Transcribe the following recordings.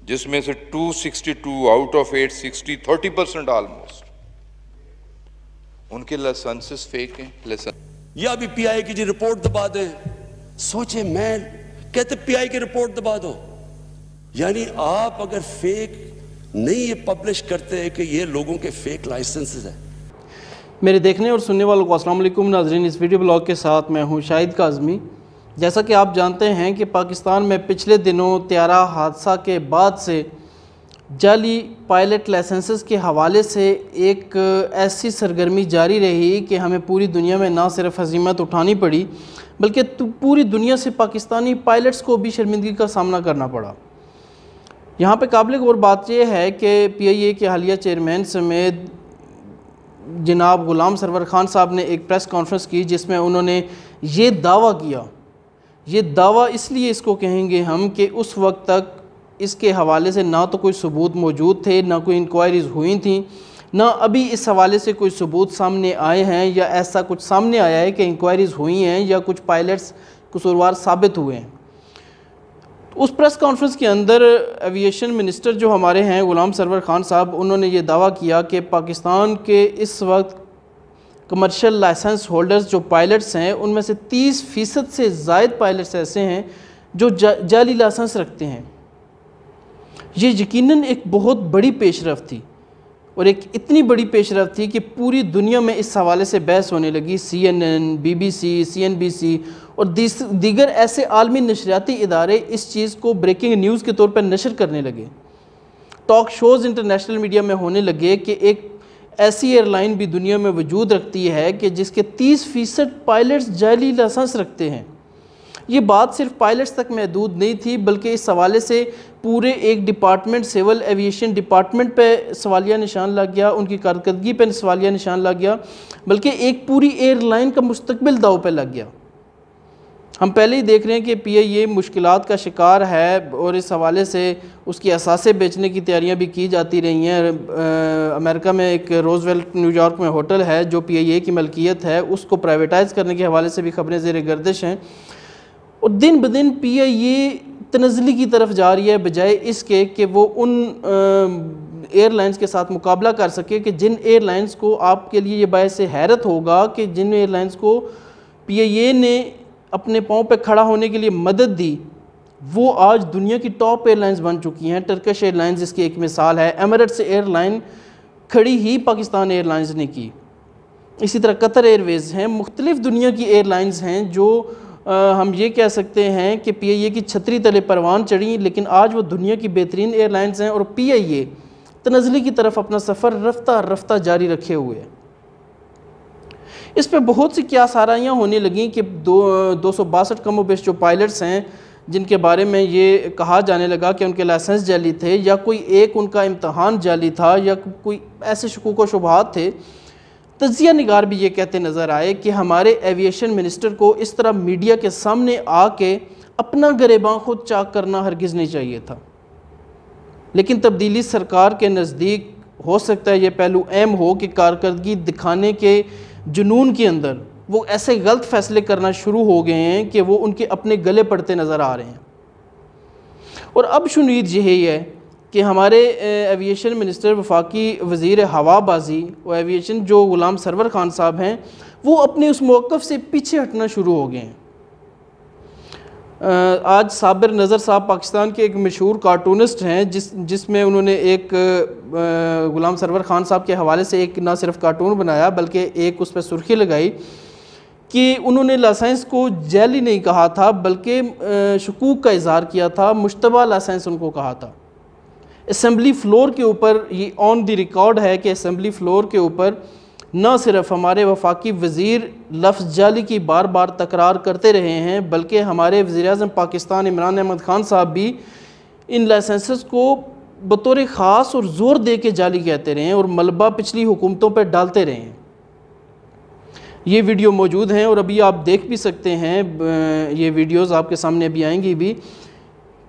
जिसमें से 262 out of 860, 30% almost उनके लाइसेंसेस फेक हैं। या भी पीआई की जी रिपोर्ट दबा दें। सोचे, मैं कहते पीआई की रिपोर्ट दबा दो, यानी आप अगर फेक नहीं ये पब्लिश करते हैं कि ये लोगों के फेक लाइसेंसेस हैं। मेरे देखने और सुनने वालों को अस्सलाम वालेकुम नाज़रीन, इस वीडियो ब्लॉग के साथ मैं हूं शाहिद काज़मी। जैसा कि आप जानते हैं कि पाकिस्तान में पिछले दिनों त्यारा हादसा के बाद से जाली पायलट लाइसेंसेस के हवाले से एक ऐसी सरगर्मी जारी रही कि हमें पूरी दुनिया में ना सिर्फ हज़ीमत उठानी पड़ी बल्कि पूरी दुनिया से पाकिस्तानी पायलट्स को भी शर्मिंदगी का सामना करना पड़ा। यहाँ पे काबिल गौर बात यह है कि पीआईए के हालिया चेयरमैन समेत जनाब ग़ुलाम सरवर ख़ान साहब ने एक प्रेस कॉन्फ्रेंस की जिसमें उन्होंने ये दावा किया, ये दावा इसलिए इसको कहेंगे हम कि उस वक्त तक इसके हवाले से ना तो कोई सबूत मौजूद थे, ना कोई इंक्वायरीज़ हुई थी, ना अभी इस हवाले से कोई सबूत सामने आए हैं या ऐसा कुछ सामने आया है कि इंक्वायरीज़ हुई हैं या कुछ पायलट्स कसूरवार साबित हुए हैं। उस प्रेस कॉन्फ्रेंस के अंदर एविएशन मिनिस्टर जो हमारे हैं ग़ुलाम सरवर ख़ान साहब, उन्होंने ये दावा किया कि पाकिस्तान के इस वक्त कमर्शियल लाइसेंस होल्डर्स जो पायलट्स हैं उनमें से 30% से ज़ायद पायलट्स ऐसे हैं जो जाली लाइसेंस रखते हैं। ये यकीनन एक बहुत बड़ी पेशरफ्त थी और एक इतनी बड़ी पेशरफ्त थी कि पूरी दुनिया में इस हवाले से बहस होने लगी। CNN, BBC, CNBC और दीगर ऐसे आलमी नशरियाती इदारे इस चीज़ को ब्रेकिंग न्यूज़ के तौर पर नशर करने लगे। टॉक शोज़ इंटरनेशनल मीडिया में होने लगे कि एक ऐसी एयरलाइन भी दुनिया में वजूद रखती है कि जिसके 30% पायलट्स जाली लाइसेंस रखते हैं। ये बात सिर्फ पायलट्स तक महदूद नहीं थी बल्कि इस हवाले से पूरे एक डिपार्टमेंट, सिविल एविएशन डिपार्टमेंट पे सवालिया निशान लग गया, उनकी कारकर्दगी पे सवालिया निशान लग गया, बल्कि एक पूरी एयरलाइन का मुस्तकबिल दाव पे लग गया। हम पहले ही देख रहे हैं कि पीआईए मुश्किलात का शिकार है और इस हवाले से उसकी असासे बेचने की तैयारियां भी की जाती रही हैं। अमेरिका में एक रोजवेल्ट न्यूयॉर्क में होटल है जो पीआईए की मलकियत है, उसको प्राइवेटाइज़ करने के हवाले से भी खबरें ज़ेर गर्दिश हैं और दिन ब दिन पीआईए तनज़ली की तरफ जा रही है बजाय इसके कि वो उन एयरलाइंस के साथ मुकाबला कर सके कि जिन एयरलाइंस को, आपके लिए ये बायस हैरत होगा कि जिन एयरलाइंस को पीआईए ने अपने पाँव पे खड़ा होने के लिए मदद दी वो आज दुनिया की टॉप एयरलाइंस बन चुकी हैं। टर्किश एयरलाइंस इसकी एक मिसाल है। एमिरेट्स एयरलाइन खड़ी ही पाकिस्तान एयरलाइंस ने की। इसी तरह कतर एयरवेज़ हैं, मुख्तलिफ़ दुनिया की एयरलाइंस हैं जो हम ये कह सकते हैं कि पीआईए की छतरी तले परवान चढ़ी, लेकिन आज वो दुनिया की बेहतरीन एयरलाइंस हैं और पीआईए तनज़ली की तरफ अपना सफ़र रफ्ता रफ्ता जारी रखे हुए है। इस पर बहुत सी क्या साराइयाँ होने लगीं कि 262 कम बेश जो पायलट्स हैं जिनके बारे में ये कहा जाने लगा कि उनके लाइसेंस जाली थे या कोई एक उनका इम्तहान जाली था या कोई ऐसे शकूक व शुबहात थे। तजिया निगार भी ये कहते नज़र आए कि हमारे एविएशन मिनिस्टर को इस तरह मीडिया के सामने आके अपना गरेबां खुद चाक करना हरगिज़ नहीं चाहिए था, लेकिन तब्दीली सरकार के नज़दीक हो सकता है ये पहलू अहम हो कि कारकर्दगी दिखाने के जुनून के अंदर वो ऐसे गलत फ़ैसले करना शुरू हो गए हैं कि वो उनके अपने गले पड़ते नज़र आ रहे हैं। और अब शुनीद यही है कि हमारे एविएशन मिनिस्टर, वफाकी वज़ीर हवाबाजी व एविएशन जो ग़ुलाम सरवर ख़ान साहब हैं, वो अपने उस मौक़िफ़ से पीछे हटना शुरू हो गए हैं। आज साबिर नज़र साहब पाकिस्तान के एक मशहूर कार्टूनिस्ट हैं जिसमें उन्होंने एक ग़ुलाम सरवर ख़ान साहब के हवाले से एक ना सिर्फ कार्टून बनाया बल्कि एक उस पर सुर्खी लगाई कि उन्होंने लाइसेंस को जाली नहीं कहा था बल्कि शकूक का इज़हार किया था, मुश्तबा लाइसेंस उनको कहा था। असम्बली फ़्लोर के ऊपर ये ऑन द रिकॉर्ड है कि असम्बली फ़्लोर के ऊपर न सिर्फ हमारे वफाकी वज़ीर लफ्ज़ जाली की बार बार तकरार करते रहे हैं बल्कि हमारे वज़ीर-ए-आज़म पाकिस्तान इमरान अहमद ख़ान साहब भी इन लाइसेंसेस को बतौर ख़ास और ज़ोर दे के जाली कहते रहे हैं और मलबा पिछली हुकूमतों पर डालते रहे हैं। ये वीडियो मौजूद हैं और अभी आप देख भी सकते हैं, ये वीडियोज़ आपके सामने अभी आएंगी भी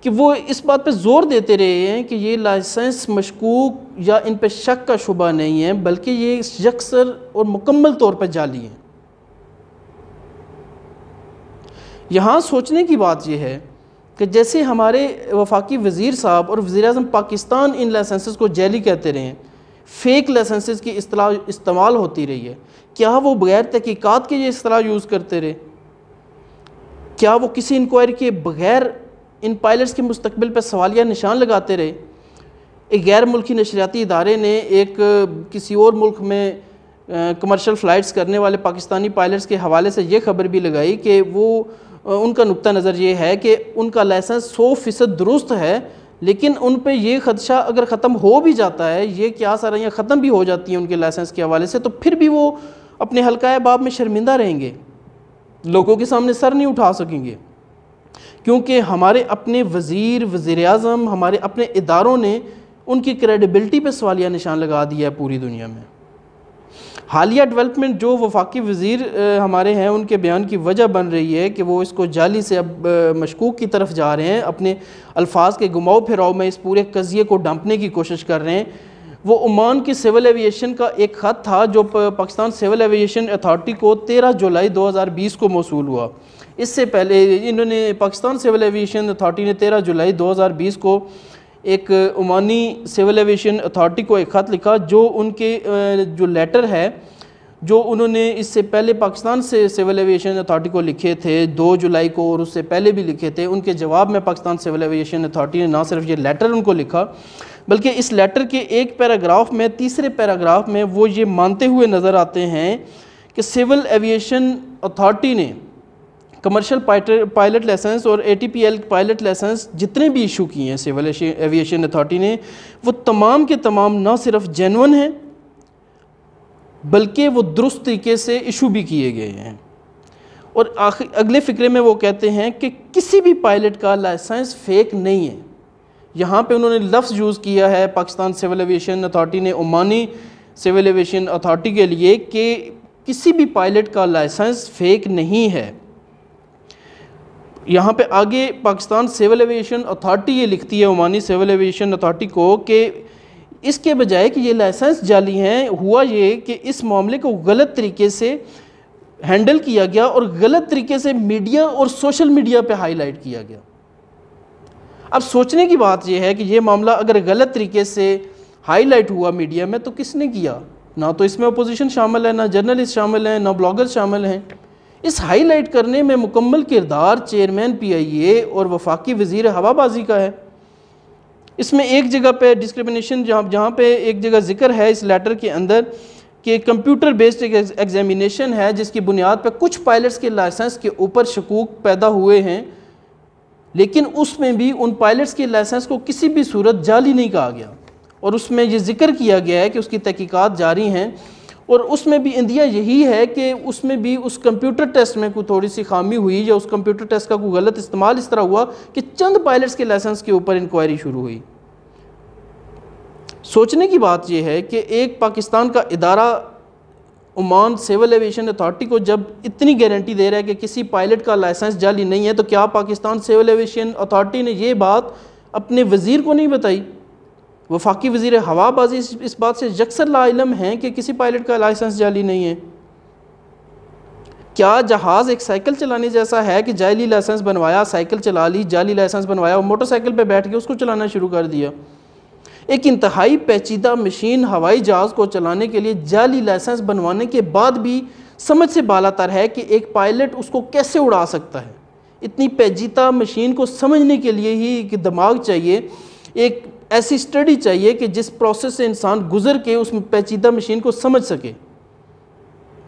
कि वो इस बात पे ज़ोर देते रहे हैं कि ये लाइसेंस मशकूक या इन पे शक का शुबा नहीं है बल्कि ये यकसर और मुकम्मल तौर पर जाली हैं। यहाँ सोचने की बात यह है कि जैसे हमारे वफाकी वज़ीर साहब और वज़ीर-ए-आज़म पाकिस्तान इन लाइसेंसेस को जैली कहते रहे हैं, फ़ेक लाइसेंसेस की इस्तेमाल होती रही है, क्या वो बग़ैर तहकीकात के ये इस्तेलाह यूज़ करते रहे? क्या वो किसी इंक्वायरी के बग़ैर इन पायलट्स के मुस्तकबिल पर सवालिया निशान लगाते रहे? एक गैर मुल्की नशरियाती इदारे ने एक किसी और मुल्क में कमर्शियल फ़्लाइट्स करने वाले पाकिस्तानी पायलट्स के हवाले से ये खबर भी लगाई कि वो उनका नुक्ता नज़र ये है कि उनका लाइसेंस 100% दुरुस्त है, लेकिन उन पे ये ख़दशा अगर ख़त्म हो भी जाता है, ये क्या सारियाँ ख़त्म भी हो जाती हैं उनके लाइसेंस के हवाले से, तो फिर भी वो अपने हल्का बाब में शर्मिंदा रहेंगे, लोगों के सामने सर नहीं उठा सकेंगे, क्योंकि हमारे अपने वज़ीर, वज़ीर-ए-आज़म, हमारे अपने इदारों ने उनकी क्रेडिबिलिटी पे सवालिया निशान लगा दिया है पूरी दुनिया में। हालिया डेवलपमेंट जो वफाकी वज़ीर हमारे हैं, उनके बयान की वजह बन रही है कि वो इसको जाली से अब मशकूक की तरफ जा रहे हैं, अपने अल्फाज के घुमाव फिराव में इस पूरे कज़िये को डांपने की कोशिश कर रहे हैं। वो ओमान की सिविल एविएशन का एक ख़त था जो पाकिस्तान सिविल एविएशन अथॉरिटी को 13 जुलाई 2020 को मौसूल हुआ। इससे पहले इन्होंने पाकिस्तान सिविल एविएशन अथॉरिटी ने 13 जुलाई 2020 को एक ओमानी सिविल एविएशन अथॉरिटी को एक ख़त लिखा, जो उनके जो लेटर है जो उन्होंने इससे पहले पाकिस्तान से सिविल एविएशन अथॉरिटी को लिखे थे 2 जुलाई को, और उससे पहले भी लिखे थे। उनके जवाब में पाकिस्तान सिविल एविएशन अथॉरिटी ने ना सिर्फ ये लेटर उनको लिखा, बल्कि इस लेटर के एक पैराग्राफ में, तीसरे पैराग्राफ में वो ये मानते हुए नज़र आते हैं कि सिविल एविएशन अथॉरिटी ने कमर्शियल पायलट लाइसेंस और ATPL पायलट लाइसेंस जितने भी इशू किए हैं सिविल एविएशन अथॉरिटी ने, वो तमाम के तमाम ना सिर्फ जेन्युइन हैं, बल्कि वो दुरुस्त तरीके से इशू भी किए गए हैं। और अगले फ़िक्रे में वो कहते हैं कि किसी भी पायलट का लाइसेंस फ़ेक नहीं है। यहाँ पे उन्होंने लफ्ज़ यूज़ किया है पाकिस्तान सिविल एविएशन अथॉरिटी ने ओमानी सिविल एविएशन अथॉरिटी के लिए कि किसी भी पायलट का लाइसेंस फ़ेक नहीं है। यहाँ पे आगे पाकिस्तान सिविल एविएशन अथॉरिटी ये लिखती है ओमानी सिविल एविएशन अथॉरिटी को कि इसके बजाय कि ये लाइसेंस जाली हैं, हुआ ये कि इस मामले को गलत तरीके से हैंडल किया गया और गलत तरीके से मीडिया और सोशल मीडिया पे हाईलाइट किया गया। अब सोचने की बात यह है कि ये मामला अगर गलत तरीके से हाईलाइट हुआ मीडिया में तो किसने किया? ना तो इसमें अपोजिशन शामिल है, ना जर्नलिस्ट शामिल हैं, ना ब्लॉगर शामिल हैं। इस हाईलाइट करने में मुकम्मल किरदार चेयरमैन PIA और वफाकी वज़ीर हवाबाजी का है। इसमें एक जगह पे डिस्क्रिमिनेशन, जहाँ पे एक जगह जिक्र है इस लेटर के अंदर कि कंप्यूटर बेस्ड एक एग्जामिनेशन है जिसकी बुनियाद पर कुछ पायलट्स के लाइसेंस के ऊपर शकूक पैदा हुए हैं, लेकिन उसमें भी उन पायलट्स के लाइसेंस को किसी भी सूरत जाली नहीं कहा गया और उसमें ये जिक्र किया गया है कि उसकी तहकीकात जारी हैं। और उसमें भी इंदिया यही है कि उसमें भी उस कंप्यूटर टेस्ट में कोई थोड़ी सी खामी हुई या उस कंप्यूटर टेस्ट का कोई गलत इस्तेमाल इस तरह हुआ कि चंद पायलट्स के लाइसेंस के ऊपर इंक्वायरी शुरू हुई। सोचने की बात यह है कि एक पाकिस्तान का इदारा ओमान सिविल एविएशन अथॉरिटी को जब इतनी गारंटी दे रहा है कि किसी पायलट का लाइसेंस जाली नहीं है, तो क्या पाकिस्तान सिविल एविएशन अथॉरिटी ने ये बात अपने वज़ीर को नहीं बताई? वफाकी वज़ीर हवाबाजी इस बात से यकसर लाइलम हैं कि किसी पायलट का लाइसेंस जाली नहीं है। क्या जहाज़ एक साइकिल चलाने जैसा है कि जाली लाइसेंस बनवाया, साइकिल चला ली, जाली लाइसेंस बनवाया और मोटरसाइकिल पे बैठ के उसको चलाना शुरू कर दिया? एक इंतहाई पेचीदा मशीन हवाई जहाज़ को चलाने के लिए जाली लाइसेंस बनवाने के बाद भी समझ से बालातर है कि एक पायलट उसको कैसे उड़ा सकता है। इतनी पेचीदा मशीन को समझने के लिए ही एक दिमाग चाहिए, एक ऐसी स्टडी चाहिए कि जिस प्रोसेस से इंसान गुजर के उस पेचीदा मशीन को समझ सके।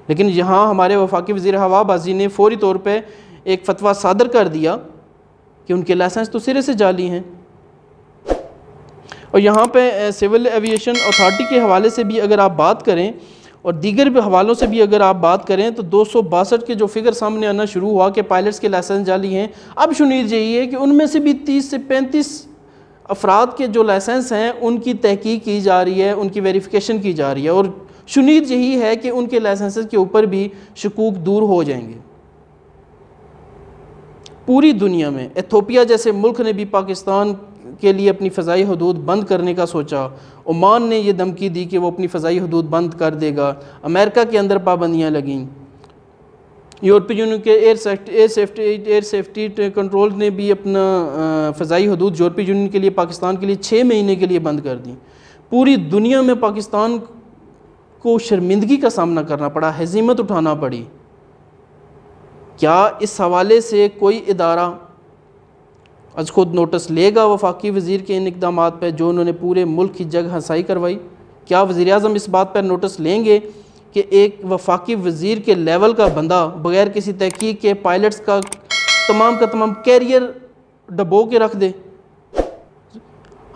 लेकिन यहाँ हमारे वफाकी वज़ीर हवाबाजी ने फौरी तौर पे एक फतवा सादर कर दिया कि उनके लाइसेंस तो सिरे से जाली हैं। और यहाँ पे सिविल एविएशन अथॉरिटी के हवाले से भी अगर आप बात करें और दीगर भी हवालों से भी अगर आप बात करें तो 262 के जो फिगर सामने आना शुरू हुआ कि पायलट्स के लाइसेंस जाली हैं। अब शुनीद यही है कि उनमें से भी 30 से 35 अफराद के जो लाइसेंस हैं उनकी तहकीक की जा रही है, उनकी वेरिफिकेशन की जा रही है और शुनीद यही है कि उनके लाइसेंस के ऊपर भी शकूक दूर हो जाएंगे। पूरी दुनिया में इथियोपिया जैसे मुल्क ने भी पाकिस्तान के लिए अपनी फ़ज़ाई हदूद बंद करने का सोचा। ओमान ने यह धमकी दी कि वो अपनी फ़ज़ाई हदूद बंद कर देगा। अमेरिका के अंदर पाबंदियाँ लगीं। यूरोपीय यूनियन के एयर सेफ्टी कंट्रोल ने भी अपना फ़ज़ाई हदूद यूरोपीय यूनियन के लिए, पाकिस्तान के लिए 6 महीने के लिए बंद कर दी। पूरी दुनिया में पाकिस्तान को शर्मिंदगी का सामना करना पड़ा, हज़ीमत उठाना पड़ी। क्या इस हवाले से कोई इदारा आज खुद नोटिस लेगा वफाकी वज़ीर के इन इक़दामात पर जो उन्होंने पूरे मुल्क की जग हंसाई करवाई? क्या वज़ीर आज़म इस बात पर नोटिस लेंगे कि एक वफाकी वज़ीर के लेवल का बंदा बग़ैर किसी तहकीक के पायलट्स का तमाम कैरियर डबो के रख दे?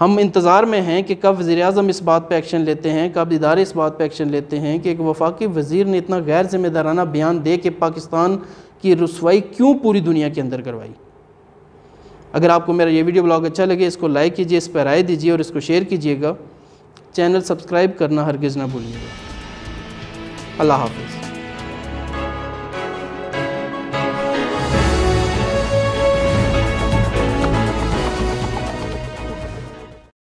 हम इंतज़ार में हैं कि कब वज़ीर आज़म इस बात पे एक्शन लेते हैं, कब इदारे इस बात पे एक्शन लेते हैं कि एक वफाकी वज़ीर ने इतना गैर ज़िम्मेदाराना बयान दे के पाकिस्तान की रुसवाई क्यों पूरी दुनिया के अंदर करवाई। अगर आपको मेरा ये वीडियो ब्लॉग अच्छा लगे, इसको लाइक कीजिए, इस पर राय दीजिए और इसको शेयर कीजिएगा। चैनल सब्सक्राइब करना हरगिज़ ना भूलिएगा। अल्लाह हाफ़िज़।